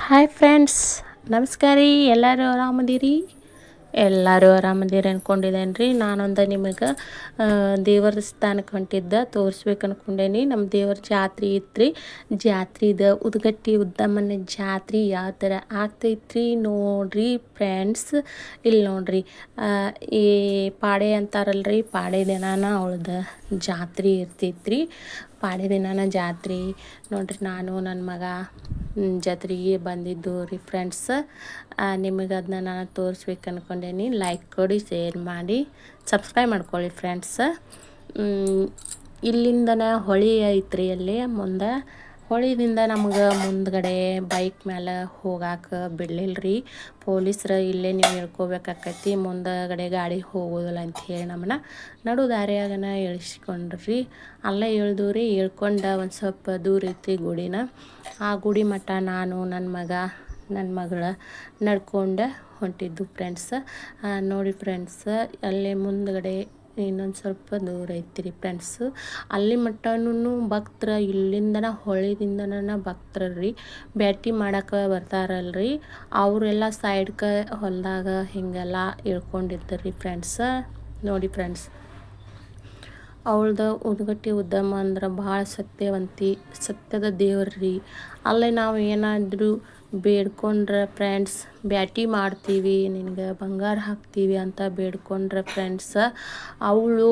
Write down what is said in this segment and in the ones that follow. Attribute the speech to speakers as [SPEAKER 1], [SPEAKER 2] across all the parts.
[SPEAKER 1] Hi friends, ನಮಸ್ಕಾರ ರೀ. ಎಲ್ಲರೂ ಆರಾಮದಿರಿ ಅಂದ್ಕೊಂಡಿದ್ದೇನೆ ರೀ. ನಾನೊಂದು ನಿಮಗೆ ದೇವರ ಸ್ಥಾನಕ್ಕೆ ಹೊಂಟಿದ್ದೆ ತೋರಿಸ್ಬೇಕು ಅಂದ್ಕೊಂಡೇನಿ. ನಮ್ಮ ದೇವ್ರ ಜಾತ್ರೆ ಇತ್ತು. ಜಾತ್ರೆದು ಉದ್ಗಟ್ಟಿ ಉದ್ದಮ್ಮನ ಜಾತ್ರೆ ಯಾವ ಥರ ಆಗ್ತೈತ್ರಿ ನೋಡ್ರಿ ಫ್ರೆಂಡ್ಸ್. ಇಲ್ಲಿ ನೋಡ್ರಿ, ಈ ಪಾಡೆ ಅಂತಾರಲ್ರಿ, ಪಾಡೆ ದಿನಾನ ಅವಳದು ಜಾತ್ರೆ ಇರ್ತೈತ್ರಿ. ಪಾಡೆ ದಿನಾನ ಜಾತ್ರೆ ನೋಡ್ರಿ. ನಾನು ನನ್ನ ಮಗ ಜಾತ್ರೆಗೆ ಬಂದಿದ್ದು ರೀ ಫ್ರೆಂಡ್ಸ್. ನಿಮಗೆ ಅದನ್ನ ನಾನು ತೋರಿಸ್ಬೇಕು ಅಂದ್ಕೊಂಡೇನಿ. ಲೈಕ್ ಕೊಡಿ, ಶೇರ್ ಮಾಡಿ, ಸಬ್ಸ್ಕ್ರೈಬ್ ಮಾಡ್ಕೊಳ್ಳಿ ಫ್ರೆಂಡ್ಸ್. ಇಲ್ಲಿಂದನೇ ಹೊಳೆ ಐತ್ರಿ. ಅಲ್ಲಿ ಮುಂದೆ ಹೊಳಿದಿಂದ ನಮ್ಗೆ ಮುಂದ್ಗಡೆ ಬೈಕ್ ಮೇಲೆ ಹೋಗಾಕೆ ಬಿಡಲಿಲ್ಲ. ಪೊಲೀಸ್ರು ಇಲ್ಲೇ ನೀವು ಇಳ್ಕೊಬೇಕಾಕೈತಿ, ಮುಂದಗಡೆ ಗಾಡಿ ಹೋಗೋದಿಲ್ಲ ಅಂಥೇಳಿ ನಮ್ಮನ್ನ ನಡು ದಾರಿಯಾಗನ ಇಳಿಸ್ಕೊಂಡ್ರಿ. ಅಲ್ಲೇ ಇಳ್ದು ಇಳ್ಕೊಂಡು ಒಂದು ಸ್ವಲ್ಪ ದೂರ ಐತಿ ಗುಡಿನ. ಆ ಗುಡಿ ಮಠ ನಾನು ನನ್ನ ಮಗ ನನ್ನ ಮಗಳು ನಡ್ಕೊಂಡು ಹೊಂಟಿದ್ದು ಫ್ರೆಂಡ್ಸ್. ನೋಡಿ ಫ್ರೆಂಡ್ಸ್, ಅಲ್ಲೇ ಮುಂದ್ಗಡೆ ಇನ್ನೊಂದು ಸ್ವಲ್ಪ ದೂರ ಐತಿ ಫ್ರೆಂಡ್ಸು. ಅಲ್ಲಿ ಮಟ್ಟನೂ ಭಕ್ತರ ಇಲ್ಲಿಂದನ ಹೊಳೆದಿಂದನ ಭಕ್ತರು ರೀ ಭೇಟಿ ಮಾಡೋಕೆ ಬರ್ತಾರಲ್ರಿ. ಅವರೆಲ್ಲ ಸೈಡ್ಗೆ ಹೊಲದಾಗ ಹೀಗೆಲ್ಲ ಇಳ್ಕೊಂಡಿರ್ತಾರೆ ಫ್ರೆಂಡ್ಸ. ನೋಡಿ ಫ್ರೆಂಡ್ಸ್, ಅವಳ್ದು ಉದ್ಗಟ್ಟಿ ಉದ್ದಮ್ಮ ಅಂದ್ರೆ ಭಾಳ ಸತ್ಯದ ದೇವ್ರಿ. ಅಲ್ಲೇ ನಾವು ಏನಾದರೂ ಬೇಡ್ಕೊಂಡ್ರೆ ಫ್ರೆಂಡ್ಸ್, ಬ್ಯಾಟಿ ಮಾಡ್ತೀವಿ, ನಿನಗೆ ಬಂಗಾರ ಹಾಕ್ತೀವಿ ಅಂತ ಬೇಡ್ಕೊಂಡ್ರೆ ಫ್ರೆಂಡ್ಸ, ಅವಳು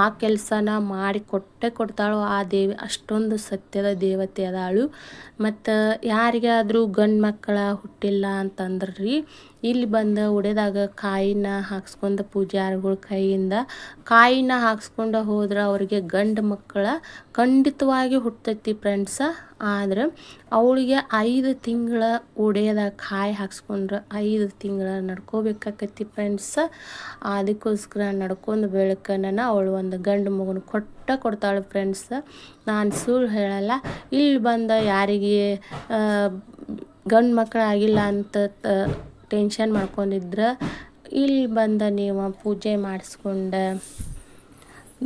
[SPEAKER 1] ಆ ಕೆಲಸನ ಮಾಡಿ ಕೊಟ್ಟೇ ಕೊಡ್ತಾಳು ಆ ದೇವಿ. ಅಷ್ಟೊಂದು ಸತ್ಯದ ದೇವತೆ ಅದಾಳು. ಮತ್ತು ಯಾರಿಗಾದರೂ ಗಂಡು ಮಕ್ಕಳ ಹುಟ್ಟಿಲ್ಲ ಅಂತಂದ್ರೆ ಇಲ್ಲಿ ಬಂದು ಉಡೆದಾಗ ಕಾಯಿನ ಹಾಕ್ಸ್ಕೊಂಡು ಪೂಜಾರಿಗಳ ಕೈಯಿಂದ ಕಾಯಿನ ಹಾಕ್ಸ್ಕೊಂಡು ಹೋದ್ರೆ ಅವ್ರಿಗೆ ಗಂಡು ಮಕ್ಕಳ ಖಂಡಿತವಾಗಿ ಹುಟ್ಟೈತಿ ಫ್ರೆಂಡ್ಸ. ಆದ್ರೆ ಅವಳಿಗೆ 5 ತಿಂಗಳ ಉಡೆಯದಾಗ ಕಾಯಿ ಹಾಕ್ಸ್ಕೊಂಡ್ರೆ 5 ತಿಂಗಳ ನಡ್ಕೋಬೇಕಾಕೈತಿ ಫ್ರೆಂಡ್ಸ. ಅದಕ್ಕೋಸ್ಕರ ನಡ್ಕೊಂಡು ಬೆಳಕನ ಅವಳು ಒಂದು ಗಂಡು ಮಗನ ಕೊಡ್ತಾಳೆ ಫ್ರೆಂಡ್ಸ. ನಾನು ಸುಳ್ಳು ಹೇಳಲ್ಲ. ಇಲ್ಲಿ ಬಂದ ಯಾರಿಗೆ ಗಂಡು ಮಕ್ಕಳಾಗಿಲ್ಲ ಅಂತ ಟೆನ್ಷನ್ ಮಾಡ್ಕೊಂಡಿದ್ರೆ ಇಲ್ಲಿ ಬಂದ ನೀವು ಪೂಜೆ ಮಾಡಿಸ್ಕೊಂಡು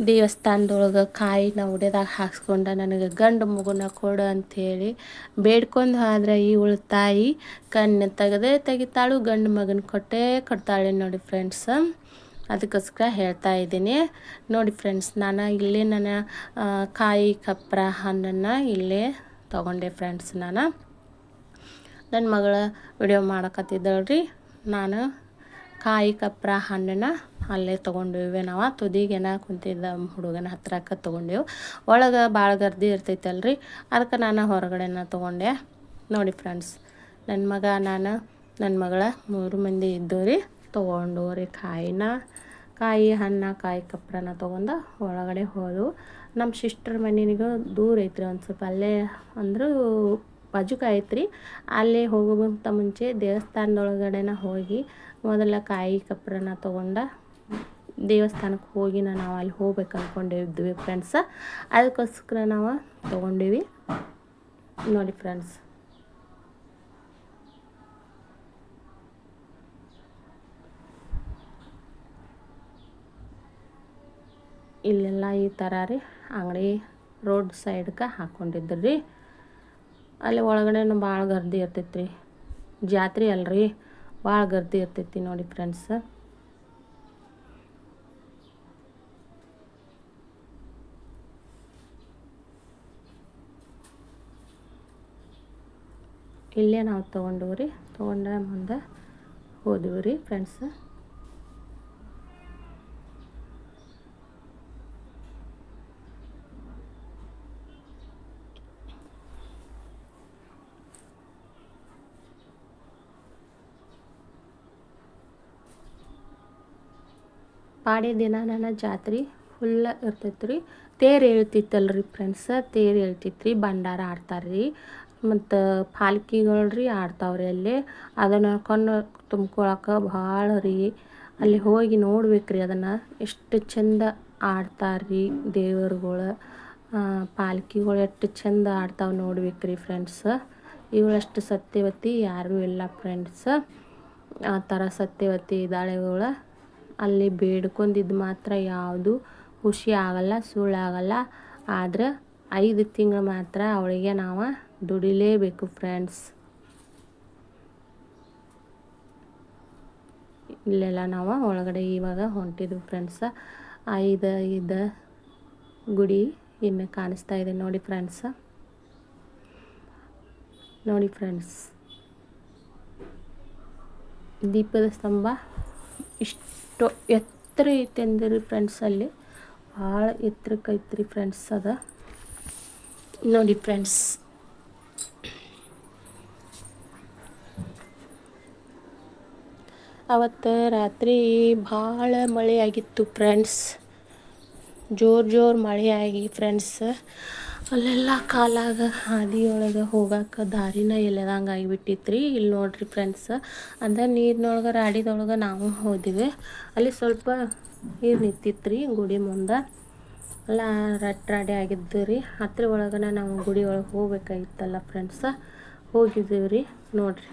[SPEAKER 1] ದೇವಸ್ಥಾನದೊಳಗೆ ಕಾಯಿನ ಉಡೆದಾಗ ಹಾಕ್ಸ್ಕೊಂಡು ನನಗೆ ಗಂಡು ಮಗುನ ಕೊಡು ಅಂಥೇಳಿ ಬೇಡ್ಕೊಂಡು ಹೋದ್ರೆ ಇವಳು ತಾಯಿ ಕಣ್ಣು ತೆಗಿತಾಳು, ಗಂಡು ಮಗನ ಕೊಡ್ತಾಳೆ ನೋಡಿ ಫ್ರೆಂಡ್ಸ್. ಅದಕ್ಕೋಸ್ಕರ ಹೇಳ್ತಾ ಇದ್ದೀನಿ. ನೋಡಿ ಫ್ರೆಂಡ್ಸ್, ನಾನು ಇಲ್ಲೇ ಕಾಯಿ ಕಪ್ರ ಹಣ್ಣನ್ನು ಇಲ್ಲೇ ತೊಗೊಂಡೆ ಫ್ರೆಂಡ್ಸ್. ನನ್ನ ಮಗಳ ವಿಡಿಯೋ ಮಾಡಕತ್ತಿದ್ದಳ್ರಿ. ನಾನು ಕಾಯಿ ಕಪ್ರ ಹಣ್ಣನ್ನು ಅಲ್ಲೇ ತೊಗೊಂಡಿವೆ. ನಾವು ತುದಿಗೆನ ಕುಂತಿದ್ದ ಹುಡುಗನ ಹತ್ರಕ್ಕೆ ತೊಗೊಂಡೆವು. ಒಳಗೆ ಭಾಳ ಗರ್ದಿ ಇರ್ತೈತಲ್ರಿ, ಅದಕ್ಕೆ ನಾನು ಹೊರಗಡೆನ ತೊಗೊಂಡೆ. ನೋಡಿ ಫ್ರೆಂಡ್ಸ್, ನನ್ನ ಮಗ ನಾನು ನನ್ನ ಮಗಳ 3 ಮಂದಿ ಇದ್ದು ತೊಗೊಂಡು ಕಾಯಿ ಹಣ್ಣು ಕಾಯಿ ಕಪ್ರನ ತೊಗೊಂಡು ಒಳಗಡೆ ಹೋದವು. ನಮ್ಮ ಸಿಸ್ಟರ್ ಮನೆಗೂ ದೂರ ಐತ್ರಿ, ಒಂದು ಸ್ವಲ್ಪ ಅಲ್ಲೇ ಅಂದರೂ ಬಾಜುಕ ಐತ್ರಿ. ಅಲ್ಲೇ ಹೋಗೋಕ್ಕಿಂತ ಮುಂಚೆ ದೇವಸ್ಥಾನದೊಳಗಡೆನ ಹೋಗಿ ಮೊದಲ ಕಾಯಿ ಕಪ್ರನ ತೊಗೊಂಡು ದೇವಸ್ಥಾನಕ್ಕೆ ಹೋಗಿ ನಾವು ಅಲ್ಲಿ ಹೋಗ್ಬೇಕು ಅಂದ್ಕೊಂಡಿದ್ವಿ ಫ್ರೆಂಡ್ಸ. ಅದಕ್ಕೋಸ್ಕರ ನಾವು ತೊಗೊಂಡಿವಿ. ನೋಡಿ ಫ್ರೆಂಡ್ಸ್, ಇಲ್ಲೆಲ್ಲ ಈ ಥರ ರೀ ಅಂಗಡಿ ರೋಡ್ ಸೈಡ್ಗೆ ಹಾಕ್ಕೊಂಡಿದ್ರಿ. ಅಲ್ಲಿ ಒಳಗಡೆನೂ ಭಾಳ ಗರ್ದಿ ಇರ್ತೈತಿ ರೀ. ಜಾತ್ರೆ ಅಲ್ರಿ, ಭಾಳ ಗರ್ದಿ ಇರ್ತೈತಿ ನೋಡಿ ಫ್ರೆಂಡ್ಸ್. ಇಲ್ಲೇ ನಾವು ತೊಗೊಂಡ ಮುಂದೆ ಹೋದ್ವಿ ರೀ ಫ್ರೆಂಡ್ಸ್. ಪಾಡೆ ದಿನ ನನ್ನ ಜಾತ್ರೆ ಫುಲ್ಲ ಇರ್ತೈತೆ ರೀ. ತೇರು ಹೇಳ್ತಿತ್ತಲ್ರಿ ಫ್ರೆಂಡ್ಸ, ತೇರು ಹೇಳ್ತಿತ್ತು. ಭಂಡಾರ ಆಡ್ತಾರೆ ಮತ್ತು ಪಾಲ್ಕಿಗಳು ರೀ ಆಡ್ತಾವ್ರಿ ಅಲ್ಲಿ. ಅದನ್ನು ಕಣ್ಣು ತುಂಬ್ಕೊಳಕ್ಕೆ ಭಾಳ ರೀ ಅಲ್ಲಿ ಹೋಗಿ ನೋಡ್ಬೇಕ್ರಿ. ಅದನ್ನು ಎಷ್ಟು ಚೆಂದ ಆಡ್ತಾರೆ ದೇವರುಗಳು, ಪಾಲ್ಕಿಗಳು ಎಷ್ಟು ಚೆಂದ ಆಡ್ತಾವೆ ನೋಡ್ಬೇಕ್ರಿ ಫ್ರೆಂಡ್ಸ. ಇವಳಷ್ಟು ಸತ್ಯವತಿ ಯಾರೂ ಇಲ್ಲ ಫ್ರೆಂಡ್ಸ. ಆ ಥರ ಸತ್ಯವತಿ ಇದ್ದಾಳೆ ಇವಳು. ಅಲ್ಲಿ ಬೇಡ್ಕೊಂಡಿದ್ದು ಮಾತ್ರ ಯಾವುದು ಖುಷಿ ಆಗಲ್ಲ, ಸುಳ್ಳಾಗಲ್ಲ. ಆದ್ರೆ 5 ತಿಂಗಳು ಮಾತ್ರ ಅವಳಿಗೆ ನಾವು ದುಡಿಲೇಬೇಕು ಫ್ರೆಂಡ್ಸ್. ಇಲ್ಲೆಲ್ಲ ನಾವು ಒಳಗಡೆ ಇವಾಗ ಹೊಂಟಿದ್ವಿ ಫ್ರೆಂಡ್ಸ. ಇದು ಗುಡಿ ಇನ್ನು ಕಾಣಿಸ್ತಾ ಇದೆ ನೋಡಿ ಫ್ರೆಂಡ್ಸ. ನೋಡಿ ಫ್ರೆಂಡ್ಸ್, ದೀಪದ ಸ್ತಂಭ ಇಷ್ಟು ಎತ್ತರ ಐತೆ ಅಂದ್ರಿ ಫ್ರೆಂಡ್ಸ್. ಅಲ್ಲಿ ಭಾಳ ಎತ್ತರಕ್ಕೆ ಐತ್ರಿ ಫ್ರೆಂಡ್ಸ್ ಅದ ನೋಡಿ ಫ್ರೆಂಡ್ಸ್. ಅವತ್ತು ರಾತ್ರಿ ಭಾಳ ಮಳೆ ಆಗಿತ್ತು ಫ್ರೆಂಡ್ಸ್. ಜೋರು ಮಳೆಯಾಗಿ ಫ್ರೆಂಡ್ಸ್, ಅಲ್ಲೆಲ್ಲ ಕಾಲಾಗ ಹಾದಿಯೊಳಗೆ ಹೋಗಕ್ಕೆ ದಾರಿನ ಇಲ್ಲದಂಗೆ ಆಗಿಬಿಟ್ಟಿತ್ರಿ. ಇಲ್ಲಿ ನೋಡ್ರಿ ಫ್ರೆಂಡ್ಸ್, ಅಂದ್ರೆ ನೀರಿನೊಳಗೆ ರಾಡಿದೊಳಗೆ ನಾವು ಹೋದಿವಿ. ಅಲ್ಲಿ ಸ್ವಲ್ಪ ನೀರು ನಿಂತಿತ್ರಿ ಗುಡಿ ಮುಂದೆ. ಎಲ್ಲ ರಾಡಿ ಆಗಿದ್ದು ರೀ. ಹತ್ತಿರ ಒಳಗನ ನಾವು ಗುಡಿ ಒಳಗೆ ಹೋಗ್ಬೇಕಾಗಿತ್ತಲ್ಲ ಫ್ರೆಂಡ್ಸ, ಹೋಗಿದ್ದೀವಿ ರೀ. ನೋಡ್ರಿ,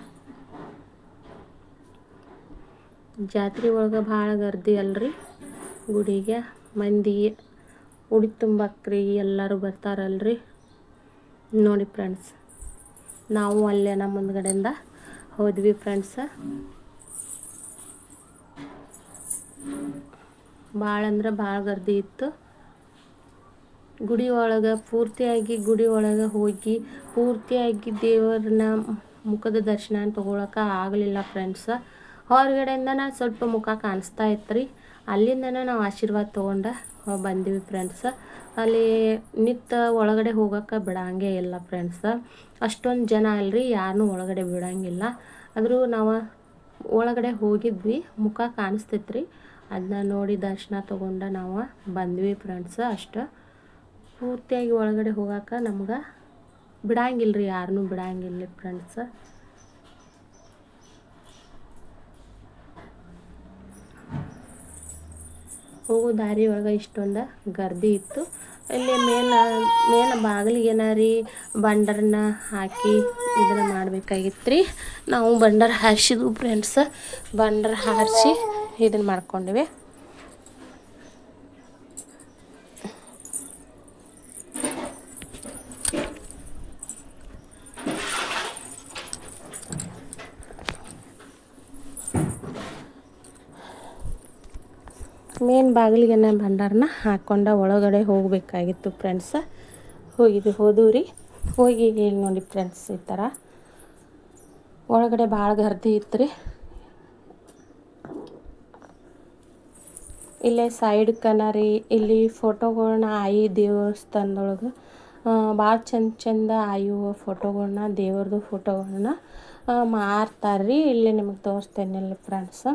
[SPEAKER 1] ಜಾತ್ರೆ ಒಳಗೆ ಭಾಳ ಗರ್ದಿ ಅಲ್ರಿ ಗುಡಿಗೆ. ಮಂದಿ ಉಡಿ ತುಂಬಕ್ರಿ ಎಲ್ಲರೂ ಬರ್ತಾರಲ್ರಿ. ನೋಡಿ ಫ್ರೆಂಡ್ಸ್, ನಾವು ಅಲ್ಲೇ ನಮ್ಮ ಮುಂದ್ಗಡೆಯಿಂದ ಹೋದ್ವಿ ಫ್ರೆಂಡ್ಸ. ಭಾಳ ಅಂದ್ರೆ ಭಾಳ ಗರ್ದಿ ಇತ್ತು ಗುಡಿ ಒಳಗೆ. ಗುಡಿ ಒಳಗೆ ಹೋಗಿ ಪೂರ್ತಿಯಾಗಿ ದೇವರನ್ನ ಮುಖದ ದರ್ಶನ ತೊಗೊಳಕ್ಕೆ ಆಗಲಿಲ್ಲ ಫ್ರೆಂಡ್ಸ. ಹೊರಗಡೆಯಿಂದ ಸ್ವಲ್ಪ ಮುಖ ಕಾಣಿಸ್ತಾ ಇತ್ತು. ಅಲ್ಲಿಂದನೇ ನಾವು ಆಶೀರ್ವಾದ ತೊಗೊಂಡು ಬಂದೀವಿ ಫ್ರೆಂಡ್ಸ. ಅಲ್ಲಿ ಒಳಗಡೆ ಹೋಗೋಕೆ ಬಿಡಂಗೇ ಇಲ್ಲ ಫ್ರೆಂಡ್ಸ. ಅಷ್ಟೊಂದು ಜನ ಅಲ್ರಿ, ಯಾರನ್ನೂ ಒಳಗಡೆ ಬಿಡಂಗಿಲ್ಲ. ಆದರೂ ನಾವು ಒಳಗಡೆ ಹೋಗಿದ್ವಿ, ಮುಖ ಕಾಣಿಸ್ತೈತ್ರಿ. ಅದನ್ನ ನೋಡಿ ದರ್ಶನ ತೊಗೊಂಡು ನಾವು ಬಂದ್ವಿ ಫ್ರೆಂಡ್ಸ. ಅಷ್ಟು ಪೂರ್ತಿಯಾಗಿ ಒಳಗಡೆ ಹೋಗೋಕೆ ನಮ್ಗೆ ಬಿಡಂಗಿಲ್ಲ ರೀ, ಯಾರನ್ನೂ ಬಿಡಂಗಿಲ್ಲ ಫ್ರೆಂಡ್ಸ. ಹೋಗೋ ದಾರಿ ಒಳಗೆ ಇಷ್ಟೊಂದು ಗರ್ದಿ ಇತ್ತು. ಇಲ್ಲಿ ಮೇನ್ ಬಾಗಿಲಿಗೆ ಏನಾರಿ ಬಂಡರನ್ನ ಹಾಕಿ ಇದನ್ನು ಮಾಡಬೇಕಾಗಿತ್ತು ರೀ. ನಾವು ಬಂಡರ್ ಹಾರಿಸಿದ್ವು ಫ್ರೆಂಡ್ಸ. ಬಂಡರ್ ಹಾರಿಸಿ ಇದನ್ನು ಮಾಡ್ಕೊಂಡಿವಿ. ಮೇನ್ ಬಾಗಿಲಿಗೆ ಭಂಡಾರನ ಹಾಕ್ಕೊಂಡು ಒಳಗಡೆ ಹೋಗಬೇಕಾಗಿತ್ತು ಫ್ರೆಂಡ್ಸ. ಹೋದವು ರೀ. ಹೋಗಿ ನೋಡಿ ಫ್ರೆಂಡ್ಸ್, ಈ ಥರ ಒಳಗಡೆ ಭಾಳ ಗರ್ದಿ ಇತ್ತು ರೀ. ಇಲ್ಲೇ ಸೈಡ್ ಕನರಿ ಇಲ್ಲಿ ಫೋಟೋಗಳ್ನ ಆಯಿ ದೇವಸ್ಥಾನದೊಳಗೆ ಭಾಳ ಚಂದ ಆಯು ಫೋಟೋಗಳ್ನ, ದೇವ್ರದ್ದು ಫೋಟೋಗಳ್ನ ಮಾರ್ತಾರ್ರಿ. ಇಲ್ಲಿ ನಿಮಗೆ ತೋರಿಸ್ತೇನಿಲ್ಲ ಫ್ರೆಂಡ್ಸ.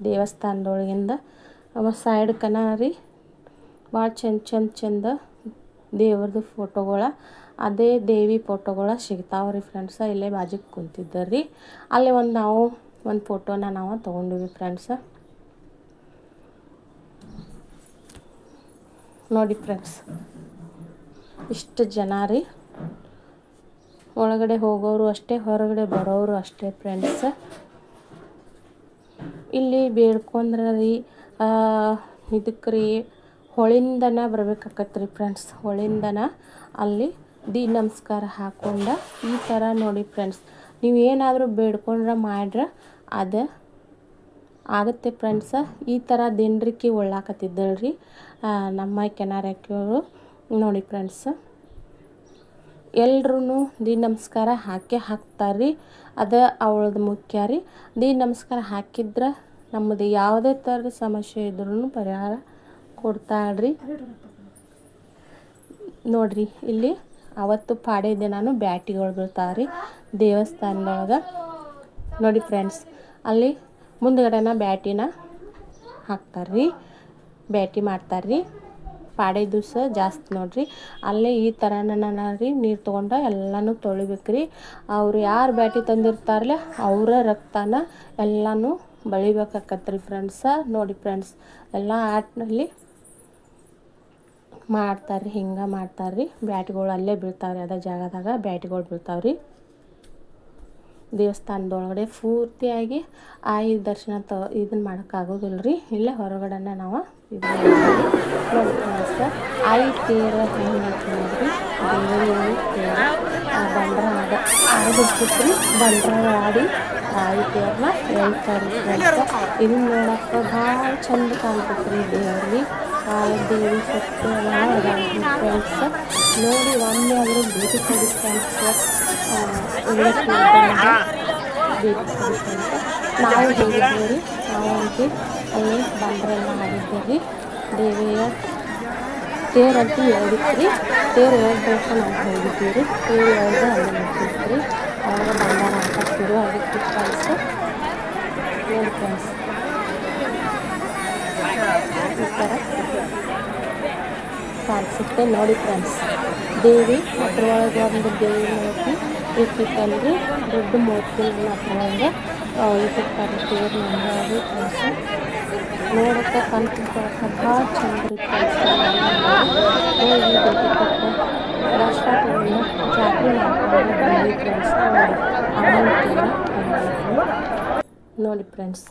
[SPEAKER 1] ದೇವಸ್ಥಾನದೊಳಗಿಂದ ಸೈಡ್ ಕನರಿ ಭಾಳ ಚಂದ ದೇವ್ರದ್ದು ಫೋಟೋಗಳ, ಅದೇ ದೇವಿ ಫೋಟೋಗಳ ಸಿಗ್ತಾವ್ರಿ ಫ್ರೆಂಡ್ಸ. ಇಲ್ಲೇ ಬಾಜಿಗೆ ಕುಂತಿದ್ದರ್ರಿ. ಅಲ್ಲಿ ನಾವು ಒಂದು ಫೋಟೋನ ನಾವು ತೊಗೊಂಡಿವಿ ಫ್ರೆಂಡ್ಸ. ನೋಡಿ ಫ್ರೆಂಡ್ಸ್, ಇಷ್ಟು ಜನ ರೀ. ಒಳಗಡೆ ಹೋಗೋರು ಅಷ್ಟೇ, ಹೊರಗಡೆ ಬರೋರು ಅಷ್ಟೇ ಫ್ರೆಂಡ್ಸ. ಇಲ್ಲಿ ಬೇಡ್ಕೊಂಡ್ರೆ ರೀ ಇದಕ್ಕೆ ರೀ ಹೊಳಿಂದನ ಬರ್ಬೇಕಾಕತ್ರಿ ಫ್ರೆಂಡ್ಸ್. ಹೊಳಿಂದನ ಅಲ್ಲಿ ನಮಸ್ಕಾರ ಹಾಕ್ಕೊಂಡು ಈ ಥರ ನೋಡಿ ಫ್ರೆಂಡ್ಸ್, ನೀವು ಏನಾದರೂ ಬೇಡ್ಕೊಂಡ್ರೆ ಮಾಡ್ರೆ ಅದು ಆಗುತ್ತೆ ಫ್ರೆಂಡ್ಸ. ಈ ಥರ ದಿನರಿಕೆ ಒಳ್ಳಾಕತ್ತಿದ್ದಳ್ರಿ ನಮ್ಮ ಕೆನಾರಕ್ಕಿಯವರು. ನೋಡಿ ಫ್ರೆಂಡ್ಸ್, ಎಲ್ರೂ ನಮಸ್ಕಾರ ಹಾಕ್ತಾರ್ರಿ. ಅದು ಅವಳದು ಮುಖ್ಯ ರೀ. ನಮಸ್ಕಾರ ಹಾಕಿದ್ರೆ ನಮ್ಮದು ಯಾವುದೇ ಥರದ ಸಮಸ್ಯೆ ಇದ್ರೂ ಪರಿಹಾರ ಕೊಡ್ತಾಳ್ರಿ. ನೋಡ್ರಿ, ಇಲ್ಲಿ ಅವತ್ತು ಪಾಡೆ ದಿನಾನು ಬ್ಯಾಟಿಗಳು ಬೀಳ್ತಾವ್ರಿ ದೇವಸ್ಥಾನದೊಳಗೆ. ನೋಡಿ ಫ್ರೆಂಡ್ಸ್, ಅಲ್ಲಿ ಮುಂದ್ಗಡೆನ ಬ್ಯಾಟಿನ ಹಾಕ್ತಾರ್ರಿ, ಬ್ಯಾಟಿ ಮಾಡ್ತಾರ್ರಿ. ಪಾಡೆ ದಿವಸ ಜಾಸ್ತಿ ನೋಡ್ರಿ. ಅಲ್ಲೇ ಈ ಥರನ ರೀ ನೀರು ತೊಗೊಂಡು ಎಲ್ಲನೂ ತೊಳಿಬೇಕ್ರಿ. ಅವ್ರು ಯಾರು ಬ್ಯಾಟಿ ತಂದಿರ್ತಾರಲ್ಲ ಅವರ ರಕ್ತನ ಎಲ್ಲನೂ ಬಳಿಬೇಕಾಕತ್ರಿ ಫ್ರೆಂಡ್ಸ. ನೋಡಿ ಫ್ರೆಂಡ್ಸ್, ಎಲ್ಲ ಆಟನಲ್ಲಿ ಮಾಡ್ತಾರ್ರಿ, ಹಿಂಗೆ ಮಾಡ್ತಾರ್ರಿ. ಬ್ಯಾಟ್ಗಳು ಅಲ್ಲೇ ಬೀಳ್ತಾವ್ರಿ, ಅದೇ ಜಾಗದಾಗ ಬ್ಯಾಟ್ಗಳು ಬೀಳ್ತಾವ್ರಿ. ದೇವಸ್ಥಾನದೊಳಗಡೆ ಪೂರ್ತಿಯಾಗಿ ಆಯಿ ದರ್ಶನ ಇದನ್ನು ಮಾಡೋಕ್ಕಾಗೋದಿಲ್ಲ ರೀ. ಇಲ್ಲೇ ಹೊರಗಡೆನ ನಾವು ನೋಡಿ ಫ್ರೆಂಡ್ಸ್, ಆಯಿ ತೇರ ಹೆಂಗೆ ನೋಡ್ರಿ, ದೇವರ ತೇರ ಬಂಡ್ರ ಆಡೋದಿರ್ತೈತ್ರಿ. ಬಂಡ್ರ ಆಡಿ ತಾಯಿ ದೇವ್ರನ್ನ ಹೇಳ್ತಾರೆ ಫ್ರೆಂಡ್ಸ್. ಇದನ್ನ ನೋಡಕ್ಕೆ ಭಾಳ ಚಂದ ಕಾಣ್ತೈತ್ರಿ ದೇವ್ರಿಗೆ. ದೇವಿ ಸೊಪ್ಪು ಎಲ್ಲ ಅದಾವ್ರಿ ಫ್ರೆಂಡ್ಸ್. ನೋಡಿ ಒಮ್ಮೆ ಆದರೂ ಭೇಟಿ ಕೊಡಿ ಫ್ರೆಂಡ್ಸ್. ಭೇಟಿ ಕೊಡಿ ಫ್ರೆಂಡ್ಸ್. ನಾವು ಹೋಗಿದ್ದೇವೆ ರೀ. ನಾವು ಅಂತಿ ಅಲ್ಲಿ ಬಂಡ್ರೆಲ್ಲ ಆಡಿದ್ದೇವೆ. ದೇವಿಯ ತೇರಂತೂ ಹೇಳಿದ್ರಿ. ತೇರು ಹೇಳ್ಬೇಕು ನಾವು ಹೋಗಿದ್ದೀವಿ. ತೇರು ಹೇಳ್ದೆ ಅಲ್ಲಿ ಮುಟ್ಟಿದ್ರಿ. ಅವಾಗ ಬಂಡಾರ ಆಟ ಶುರು ಆಗಿತ್ತು ಫ್ರೆಂಡ್ಸ್. ನೋಡಿ ಫ್ರೆಂಡ್ಸ್, ಈ ಥರ ಕಾಣಿಸುತ್ತೆ ನೋಡಿ ಫ್ರೆಂಡ್ಸ್. ದೇವಿ ಅದ್ರೊಳಗೆ ಒಂದು ದೇವಿ ಮೂರ್ತಿ ಇಟ್ಟಿತ್ತಲ್ರಿ, ದೊಡ್ಡ ಮೂರ್ತಿ ಅದ್ರೊಳಗೆ ಇಟ್ಟಿರ್ತಾರೆ ತೇರು ನಂಬಿ ಫ್ರೆಂಡ್ಸ್. ನೋಡೋಕ್ಕೆ ಕಣ್ತುಂಬಕ್ಕೆ ಭಾಳ ಚಂದ ರೀ ಫ್ರೆಂಡ್ಸ್. ಹೋಗಿ ಭೇಟಿ ಕೊಟ್ಟು ದರ್ಶನ ತಗೊಂಡು ಜಾತ್ರೆ ಮಾಡ್ಕೊಂಡು ಬಂದ್ವಿ ಫ್ರೆಂಡ್ಸ್. ನೋಡಿ ಅಮ್ಮನ ತೀರ ನೋಡಿ ಫ್ರೆಂಡ್ಸ್.